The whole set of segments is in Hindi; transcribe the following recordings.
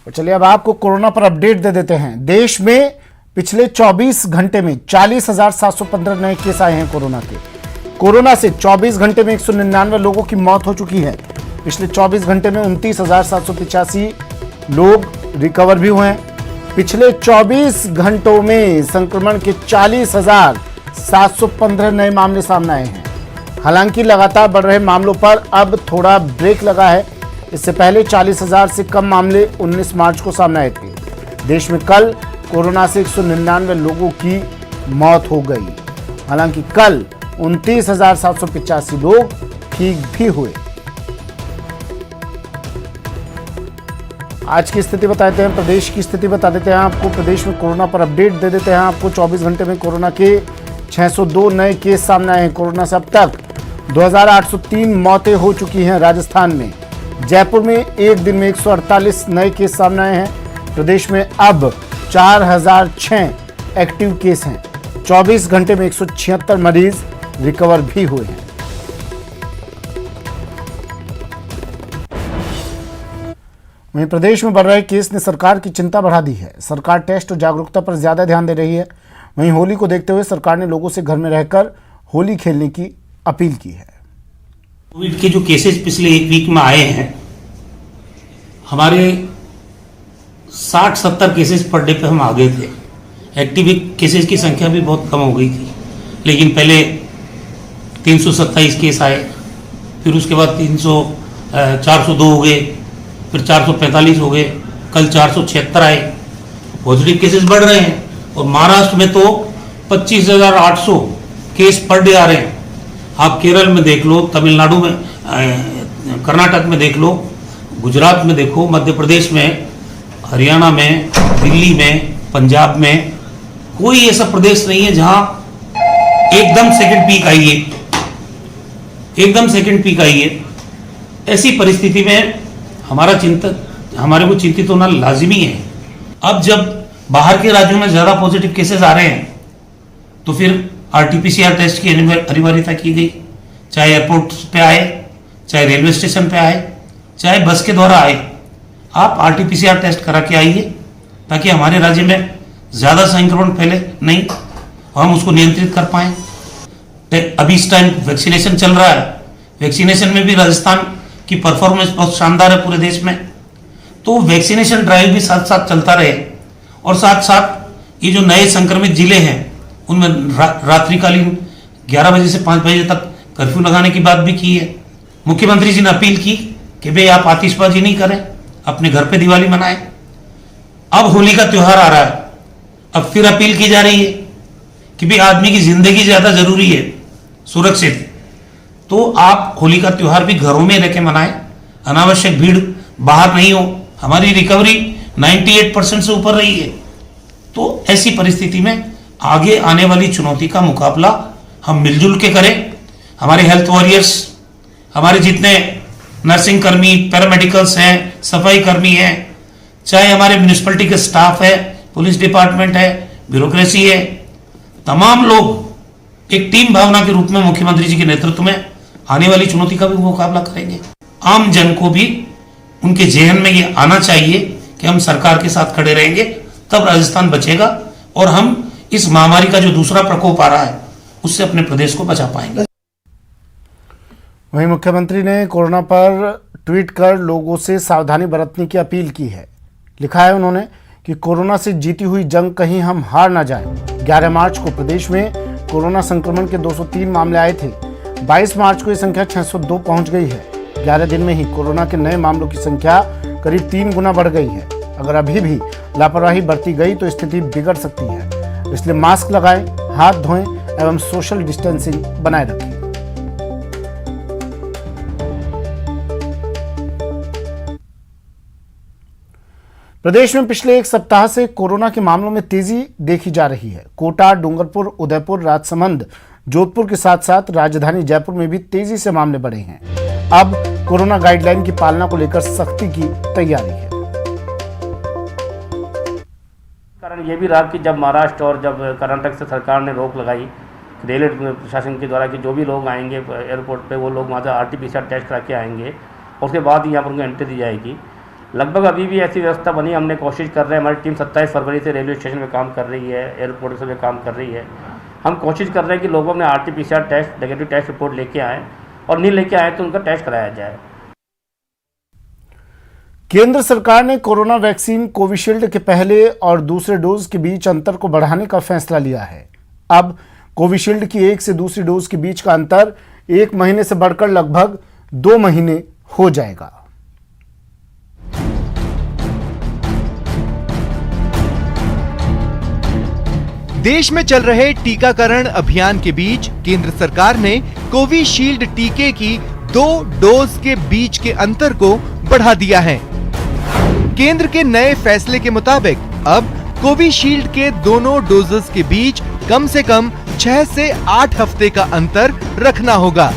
और चलिए अब आपको कोरोना पर अपडेट दे देते हैं। देश में पिछले 24 घंटे में 40,715 नए केस आए हैं कोरोना के। कोरोना से 24 घंटे में 199 लोगों की मौत हो चुकी है। पिछले 24 घंटे में 29,785 लोग रिकवर भी हुए हैं। पिछले 24 घंटों में संक्रमण के 40,715 नए मामले सामने आए हैं। हालांकि लगातार बढ़ रहे मामलों पर अब थोड़ा ब्रेक लगा है। इससे पहले 40,000 से कम मामले 19 मार्च को सामने आए थे। देश में कल कोरोना से 199 लोगों की मौत हो गई। हालांकि कल 29,785 लोग ठीक भी हुए। आज की स्थिति बता देते हैं, प्रदेश की स्थिति बता देते हैं आपको। प्रदेश में कोरोना पर अपडेट दे देते हैं आपको। 24 घंटे में कोरोना के 602 नए केस सामने आए हैं। कोरोना से अब तक 2,803 मौतें हो चुकी हैं राजस्थान में। जयपुर में एक दिन में 148 नए केस सामने आए हैं। प्रदेश में अब 4,006 एक्टिव केस हैं। 24 घंटे में 176 मरीज रिकवर भी हुए हैं। वहीं प्रदेश में बढ़ रहे केस ने सरकार की चिंता बढ़ा दी है। सरकार टेस्ट और जागरूकता पर ज्यादा ध्यान दे रही है। वहीं होली को देखते हुए सरकार ने लोगों से घर में रहकर होली खेलने की अपील की है। कोविड के जो केसेस पिछले एक वीक में आए हैं, हमारे 60-70 केसेस पर डे पे हम आ गए थे। एक्टिव केसेस की संख्या भी बहुत कम हो गई थी। लेकिन पहले 327 केस आए, फिर उसके बाद 402 हो गए, फिर 445 हो गए, कल 476 आए। पॉजिटिव केसेस बढ़ रहे हैं और महाराष्ट्र में तो 25,800 केस पर डे आ रहे हैं। आप केरल में देख लो, तमिलनाडु में, कर्नाटक में देख लो, गुजरात में देखो, मध्य प्रदेश में, हरियाणा में, दिल्ली में, पंजाब में, कोई ऐसा प्रदेश नहीं है जहां एकदम सेकंड पीक आई है। ऐसी परिस्थिति में हमारे को चिंतित होना लाजिमी है। अब जब बाहर के राज्यों में ज्यादा पॉजिटिव केसेस आ रहे हैं तो फिर RT-PCR टेस्ट की अनिवार्यता की गई। चाहे एयरपोर्ट पे आए, चाहे रेलवे स्टेशन पे आए, चाहे बस के द्वारा आए, आप RT-PCR टेस्ट करा के आइए ताकि हमारे राज्य में ज्यादा संक्रमण फैले नहीं और हम उसको नियंत्रित कर पाए। अभी इस टाइम वैक्सीनेशन चल रहा है। वैक्सीनेशन में भी राजस्थान की परफॉर्मेंस बहुत शानदार है पूरे देश में। तो वैक्सीनेशन ड्राइव भी साथ साथ चलता रहे और साथ साथ ये जो नए संक्रमित जिले हैं उनमें रात्रिकालीन 11 बजे से 5 बजे तक कर्फ्यू लगाने की बात भी की है। मुख्यमंत्री जी ने अपील की कि भाई आप आतिशबाजी नहीं करें, अपने घर पे दिवाली मनाएं। अब होली का त्योहार आ रहा है, अब फिर अपील की जा रही है कि भाई आदमी की जिंदगी ज्यादा जरूरी है, सुरक्षित। तो आप होली का त्योहार भी घरों में रह के मनाएं, अनावश्यक भीड़ बाहर नहीं हो। हमारी रिकवरी 98% से ऊपर रही है। तो ऐसी परिस्थिति में आगे आने वाली चुनौती का मुकाबला हम मिलजुल के करें। हमारे हेल्थ वॉरियर्स, हमारे जितने नर्सिंग कर्मी, पैरामेडिकल्स हैं, सफाई कर्मी हैं, चाहे हमारे म्यूनिसिपैलिटी के स्टाफ है, पुलिस डिपार्टमेंट है, ब्यूरोक्रेसी है, तमाम लोग एक टीम भावना के रूप में मुख्यमंत्री जी के नेतृत्व में आने वाली चुनौती का भी मुकाबला करेंगे। आम जन को भी उनके जेहन में ये आना चाहिए कि हम सरकार के साथ खड़े रहेंगे, तब राजस्थान बचेगा और हम इस महामारी का जो दूसरा प्रकोप आ रहा है उससे अपने प्रदेश को बचा पाएंगे। वहीं मुख्यमंत्री ने कोरोना पर ट्वीट कर लोगों से सावधानी बरतने की अपील की है। लिखा है उन्होंने कि कोरोना से जीती हुई जंग कहीं हम हार ना जाएं। 11 मार्च को प्रदेश में कोरोना संक्रमण के 203 मामले आए थे। 22 मार्च को ये संख्या 602 पहुंच गई है। 11 दिन में ही कोरोना के नए मामलों की संख्या करीब 3 गुना बढ़ गई है। अगर अभी भी लापरवाही बरती गई तो स्थिति बिगड़ सकती है। इसलिए मास्क लगाएं, हाथ धोएं एवं सोशल डिस्टेंसिंग बनाए रखें। प्रदेश में पिछले एक सप्ताह से कोरोना के मामलों में तेजी देखी जा रही है। कोटा, डूंगरपुर, उदयपुर, राजसमंद, जोधपुर के साथ साथ राजधानी जयपुर में भी तेजी से मामले बढ़े हैं। अब कोरोना गाइडलाइन की पालना को लेकर सख्ती की तैयारी है। कारण ये भी रहा कि जब महाराष्ट्र और जब कर्नाटक से सरकार ने रोक लगाई रेलवे प्रशासन के द्वारा कि जो भी लोग आएंगे एयरपोर्ट पे वो लोग वहाँ से RT-PCR टेस्ट करा के आएंगे और उसके बाद ही यहाँ पर उनको एंट्री दी जाएगी। लगभग अभी भी ऐसी व्यवस्था बनी, हमने कोशिश कर रहे हैं, हमारी टीम 27 फरवरी से रेलवे स्टेशन पे काम कर रही है, एयरपोर्ट से काम कर रही है। हम कोशिश कर रहे हैं कि लोगों में RT-PCR test, negative test report लेके आएँ, और नहीं लेके आए तो उनका टेस्ट कराया जाए। केंद्र सरकार ने कोरोना वैक्सीन कोविशील्ड के पहले और दूसरे डोज के बीच अंतर को बढ़ाने का फैसला लिया है। अब कोविशील्ड की एक से दूसरी डोज के बीच का अंतर 1 महीने से बढ़कर लगभग 2 महीने हो जाएगा। देश में चल रहे टीकाकरण अभियान के बीच केंद्र सरकार ने कोविशील्ड टीके की 2 डोज के बीच के अंतर को बढ़ा दिया है। केंद्र के नए फैसले के मुताबिक अब कोविशील्ड के दोनों डोजेस के बीच कम से कम 6 से 8 हफ्ते का अंतर रखना होगा।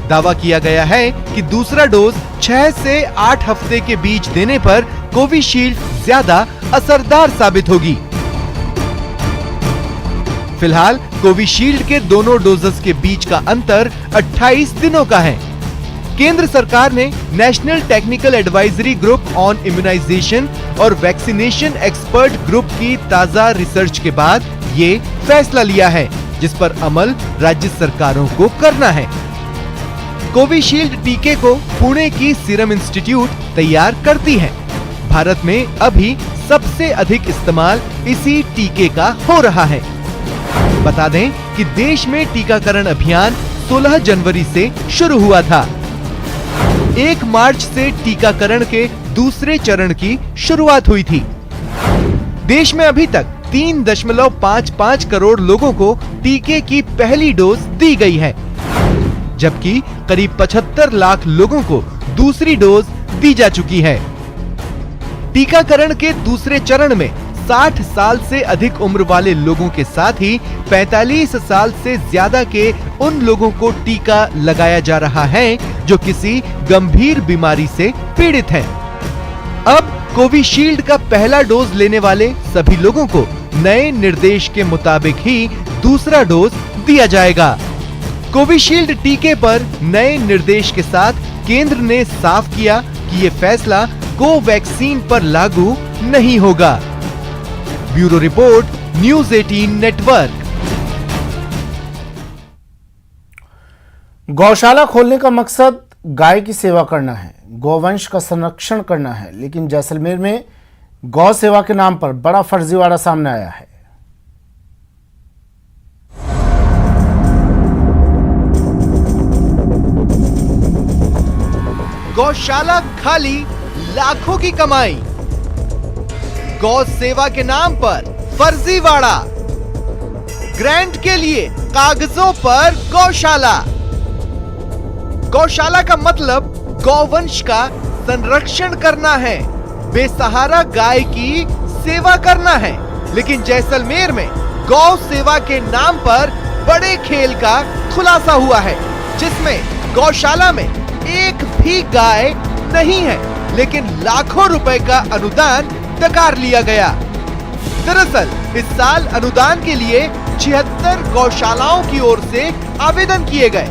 दावा किया गया है कि दूसरा डोज 6 से 8 हफ्ते के बीच देने पर कोविशील्ड ज्यादा असरदार साबित होगी। फिलहाल कोविशील्ड के दोनों डोजेस के बीच का अंतर 28 दिनों का है। केंद्र सरकार ने national technical advisory group on immunization और वैक्सीनेशन एक्सपर्ट ग्रुप की ताजा रिसर्च के बाद ये फैसला लिया है, जिस पर अमल राज्य सरकारों को करना है। कोविशील्ड टीके को पुणे की सीरम इंस्टीट्यूट तैयार करती है। भारत में अभी सबसे अधिक इस्तेमाल इसी टीके का हो रहा है। बता दें कि देश में टीकाकरण अभियान 16 जनवरी से शुरू हुआ था। 1 मार्च से टीकाकरण के दूसरे चरण की शुरुआत हुई थी। देश में अभी तक 3.55 करोड़ लोगों को टीके की पहली डोज दी गई है, जबकि करीब 75 लाख लोगों को दूसरी डोज दी जा चुकी है। टीकाकरण के दूसरे चरण में 60 साल से अधिक उम्र वाले लोगों के साथ ही 45 साल से ज्यादा के उन लोगों को टीका लगाया जा रहा है जो किसी गंभीर बीमारी से पीड़ित हैं। अब कोविशील्ड का पहला डोज लेने वाले सभी लोगों को नए निर्देश के मुताबिक ही दूसरा डोज दिया जाएगा। कोविशील्ड टीके पर नए निर्देश के साथ केंद्र ने साफ किया कि ये फैसला कोवैक्सीन पर लागू नहीं होगा। Bureau report, news 18 network. गौशाला खोलने का मकसद गाय की सेवा करना है, गौवंश का संरक्षण करना है, लेकिन जैसलमेर में गौ सेवा के नाम पर बड़ा फर्जीवाड़ा सामने आया है। गौशाला खाली, लाखों की कमाई। गौ सेवा के नाम पर फर्जीवाड़ा। ग्रांट के लिए कागजों पर गौशाला। गौशाला का मतलब गौवंश का संरक्षण करना है, बेसहारा गाय की सेवा करना है। लेकिन जैसलमेर में गौ सेवा के नाम पर बड़े खेल का खुलासा हुआ है, जिसमें गौशाला में एक भी गाय नहीं है, लेकिन लाखों रुपए का अनुदान नकार लिया गया। दरअसल इस साल अनुदान के लिए 76 गौशालाओं की ओर से आवेदन किए गए,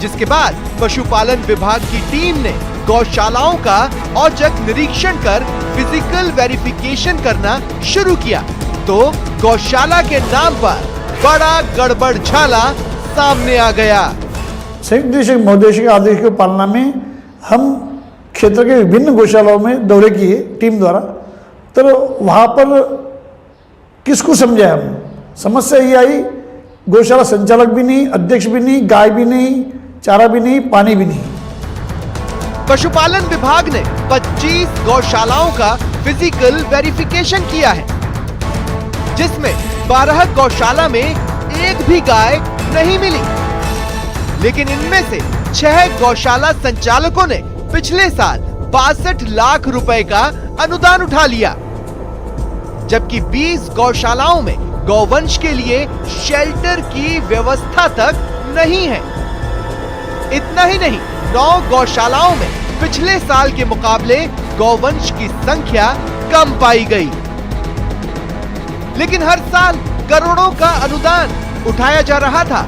जिसके बाद पशुपालन विभाग की टीम ने गौशालाओं का औचक निरीक्षण कर फिजिकल वेरिफिकेशन करना शुरू किया, तो गौशाला के नाम पर बड़ा गड़बड़झाला सामने आ गया। संयुक्त निदेशक महोदय के आदेश की पालना में हम क्षेत्र के विभिन्न गौशालाओं में दौरे किए टीम द्वारा, तो वहाँ पर किसको समझाए हम, समस्या ये आई गौशाला संचालक भी नहीं, अध्यक्ष भी नहीं, गाय भी नहीं, चारा भी नहीं, पानी भी नहीं। पशुपालन विभाग ने 25 गौशालाओं का फिजिकल वेरिफिकेशन किया है, जिसमें 12 गौशाला में एक भी गाय नहीं मिली। लेकिन इनमें से 6 गौशाला संचालकों ने पिछले साल 62 लाख रुपए का अनुदान उठा लिया, जबकि 20 गौशालाओं में गौवंश के लिए शेल्टर की व्यवस्था तक नहीं है। इतना ही नहीं, 9 गौशालाओं में पिछले साल के मुकाबले गौवंश की संख्या कम पाई गई। लेकिन हर साल करोड़ों का अनुदान उठाया जा रहा था।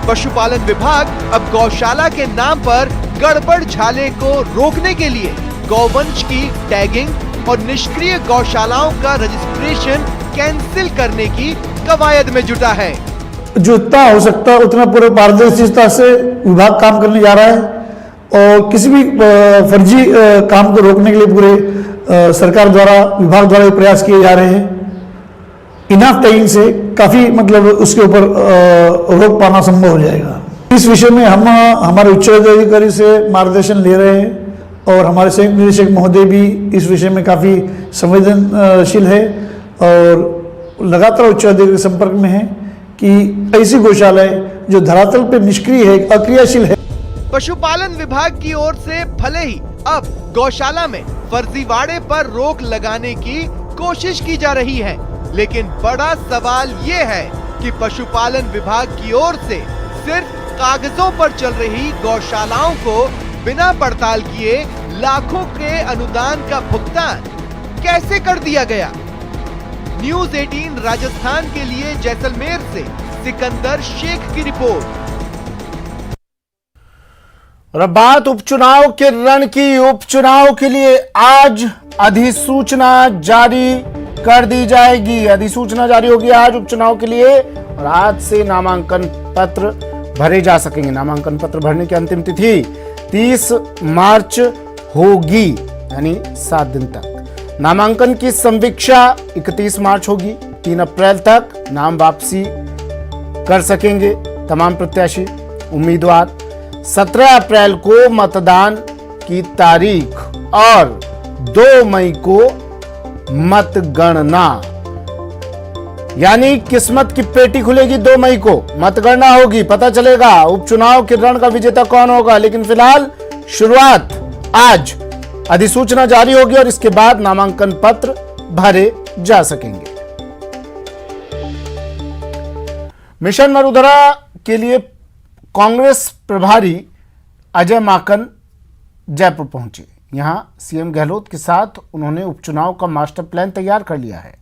पशुपालन विभाग अब गौशाला के नाम पर गड़बड़ झाले को रोकने के लिए गौवंश की टैगिंग और निष्क्रिय गौशालाओं का रजिस्ट्रेशन कैंसिल करने की कवायद में जुटा है। जो इतना हो सकता है उतना पूरे पारदर्शिता से विभाग काम करने जा रहा है और किसी भी फर्जी काम को रोकने के लिए पूरे सरकार द्वारा विभाग द्वारा प्रयास किए जा रहे हैं। इनाफ टैगिंग से काफ़ी मतलब उसके ऊपर रोक पाना संभव हो जाएगा। इस विषय में हम हमारे उच्च अधिकारी से मार्गदर्शन ले रहे हैं और हमारे संयुक्त निदेशक महोदय भी इस विषय में काफ़ी संवेदनशील है और लगातार उच्च अधिकारी के संपर्क में है कि ऐसी गौशालाएं जो धरातल पे निष्क्रिय है, अक्रियाशील है। पशुपालन विभाग की ओर से भले ही अब गौशाला में फर्जीवाड़े पर रोक लगाने की कोशिश की जा रही है, लेकिन बड़ा सवाल ये है कि पशुपालन विभाग की ओर से सिर्फ कागजों पर चल रही गौशालाओं को बिना पड़ताल किए लाखों के अनुदान का भुगतान कैसे कर दिया गया। न्यूज़ 18 राजस्थान के लिए जैसलमेर से सिकंदर शेख की रिपोर्ट। और अब बात उपचुनाव के रण की। उपचुनाव के लिए आज अधिसूचना जारी कर दी जाएगी। अधिसूचना जारी होगी आज उपचुनाव के लिए और आज से नामांकन पत्र भरे जा सकेंगे। नामांकन पत्र भरने की अंतिम तिथि 30 मार्च होगी, यानी 7 दिन तक। नामांकन की संवीक्षा 31 मार्च होगी। 3 अप्रैल तक नाम वापसी कर सकेंगे तमाम प्रत्याशी उम्मीदवार। 17 अप्रैल को मतदान की तारीख और 2 मई को मतगणना, यानी किस्मत की पेटी खुलेगी। 2 मई को मतगणना होगी, पता चलेगा उपचुनाव के रण का विजेता कौन होगा। लेकिन फिलहाल शुरुआत आज अधिसूचना जारी होगी और इसके बाद नामांकन पत्र भरे जा सकेंगे। मिशन मरुधरा के लिए कांग्रेस प्रभारी अजय माकन जयपुर पहुंचे। यहां सीएम गहलोत के साथ उन्होंने उपचुनाव का मास्टर प्लान तैयार कर लिया है।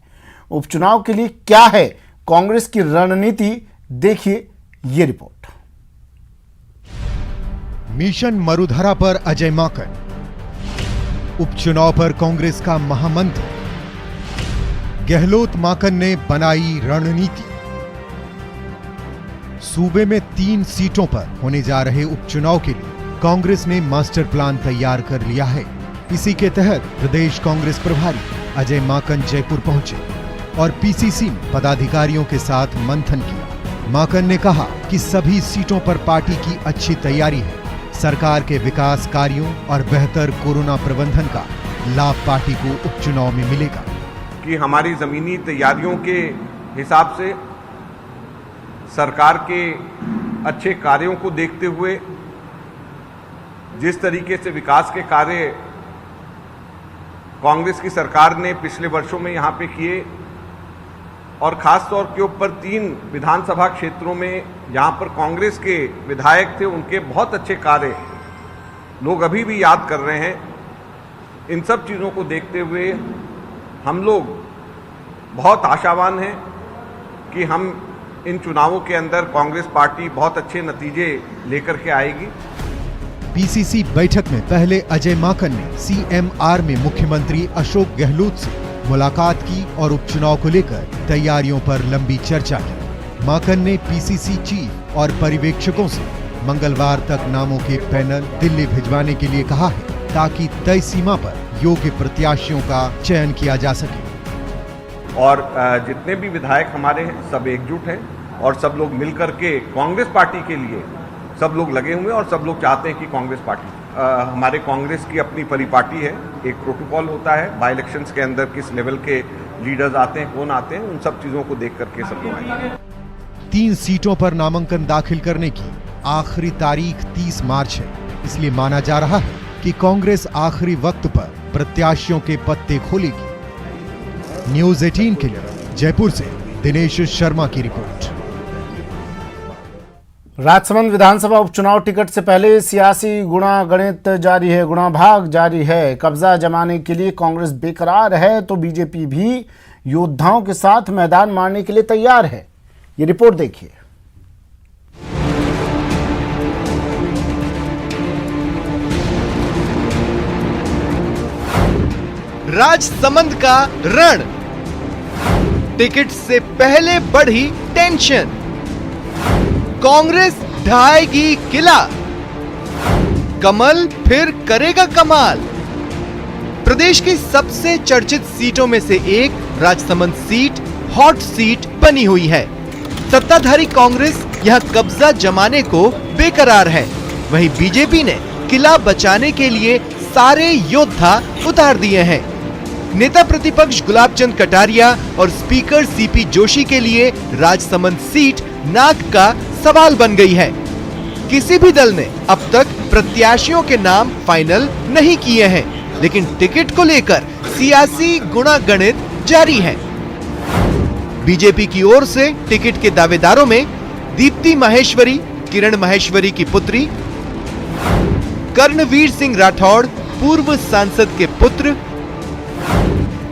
उपचुनाव के लिए क्या है कांग्रेस की रणनीति, देखिए ये रिपोर्ट। मिशन मरुधरा पर अजय माकन। उपचुनाव पर कांग्रेस का महामंत्र। गहलोत माकन ने बनाई रणनीति। सूबे में 3 सीटों पर होने जा रहे उपचुनाव के लिए कांग्रेस ने मास्टर प्लान तैयार कर लिया है। इसी के तहत प्रदेश कांग्रेस प्रभारी अजय माकन जयपुर पहुंचे और पीसीसी में पदाधिकारियों के साथ मंथन किया। माकन ने कहा कि सभी सीटों पर पार्टी की अच्छी तैयारी है। सरकार के विकास कार्यों और बेहतर कोरोना प्रबंधन का लाभ पार्टी को उपचुनाव में मिलेगा। कि हमारी जमीनी तैयारियों के हिसाब से सरकार के अच्छे कार्यों को देखते हुए जिस तरीके से विकास के कार्य कांग्रेस की सरकार ने पिछले वर्षों में यहाँ पे किए और खास तौर के ऊपर 3 विधानसभा क्षेत्रों में जहाँ पर कांग्रेस के विधायक थे उनके बहुत अच्छे कार्य लोग अभी भी याद कर रहे हैं। इन सब चीज़ों को देखते हुए हम लोग बहुत आशावान हैं कि हम इन चुनावों के अंदर कांग्रेस पार्टी बहुत अच्छे नतीजे लेकर के आएगी। पीसीसी बैठक में पहले अजय माकन ने सीएमआर में मुख्यमंत्री अशोक गहलोत से मुलाकात की और उपचुनाव को लेकर तैयारियों पर लंबी चर्चा की। माकन ने पीसीसी चीफ और पर्यवेक्षकों से मंगलवार तक नामों के पैनल दिल्ली भिजवाने के लिए कहा है ताकि तय सीमा पर योग्य प्रत्याशियों का चयन किया जा सके। और जितने भी विधायक हमारे हैं सब एकजुट हैं और सब लोग मिलकर के कांग्रेस पार्टी के लिए सब लोग लगे हुए हैं और सब लोग चाहते हैं कि कांग्रेस पार्टी हमारे कांग्रेस की अपनी परिपाटी है। एक प्रोटोकॉल होता है बाई इलेक्शंस के अंदर किस लेवल के लीडर्स आते हैं, कौन आते हैं, उन सब चीजों को देख करके सब लोग आएंगे। 3 सीटों पर नामांकन दाखिल करने की आखिरी तारीख 30 मार्च है। इसलिए माना जा रहा है कि कांग्रेस आखिरी वक्त पर प्रत्याशियों के पत्ते खोलेगी। न्यूज़ 18 के लिए जयपुर से दिनेश शर्मा की रिपोर्ट। राजसमंद विधानसभा उपचुनाव टिकट से पहले सियासी गुणागणित जारी है, गुणाभाग जारी है। कब्जा जमाने के लिए कांग्रेस बेकरार है तो बीजेपी भी योद्धाओं के साथ मैदान मारने के लिए तैयार है। ये रिपोर्ट देखिए। राजसमंद का रण। टिकट से पहले बढ़ी टेंशन, कांग्रेस ढाएगी किला, कमल फिर करेगा कमाल। प्रदेश की सबसे चर्चित सीटों में से एक राजसमंद सीट हॉट सीट बनी हुई है। सत्ताधारी कांग्रेस यहां कब्जा जमाने को बेकरार है। वहीं बीजेपी ने किला बचाने के लिए सारे योद्धा उतार दिए हैं। नेता प्रतिपक्ष गुलाबचंद कटारिया और स्पीकर सीपी जोशी के लिए राजसमंद सीट नाक का सवाल बन गई है। किसी भी दल ने अब तक प्रत्याशियों के नाम फाइनल नहीं किए हैं, लेकिन टिकट को लेकर सियासी गुणागणित जारी है। बीजेपी की ओर से टिकट के दावेदारों में दीप्ति माहेश्वरी, किरण माहेश्वरी की पुत्री, कर्णवीर सिंह राठौड़ पूर्व सांसद के पुत्र,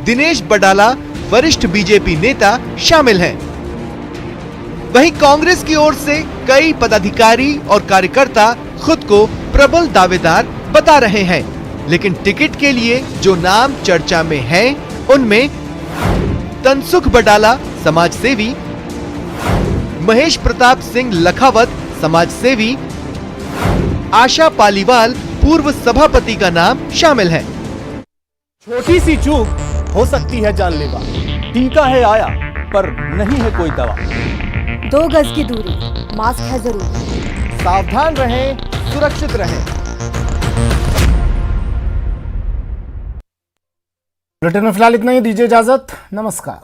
दिनेश बडाला वरिष्ठ बीजेपी नेता शामिल हैं। वहीं कांग्रेस की ओर से कई पदाधिकारी और कार्यकर्ता खुद को प्रबल दावेदार बता रहे हैं, लेकिन टिकट के लिए जो नाम चर्चा में हैं, उनमें तनसुख बडाला समाज सेवी, महेश प्रताप सिंह लखावत समाज सेवी, आशा पालीवाल पूर्व सभापति का नाम शामिल है। छोटी सी चूक हो सकती है जानलेवा, टीका है आया पर नहीं है कोई दवा। 2 गज की दूरी, मास्क है जरूरी। सावधान रहें, सुरक्षित रहें। बुलेटिन में फिलहाल इतना ही, दीजिए इजाजत, नमस्कार।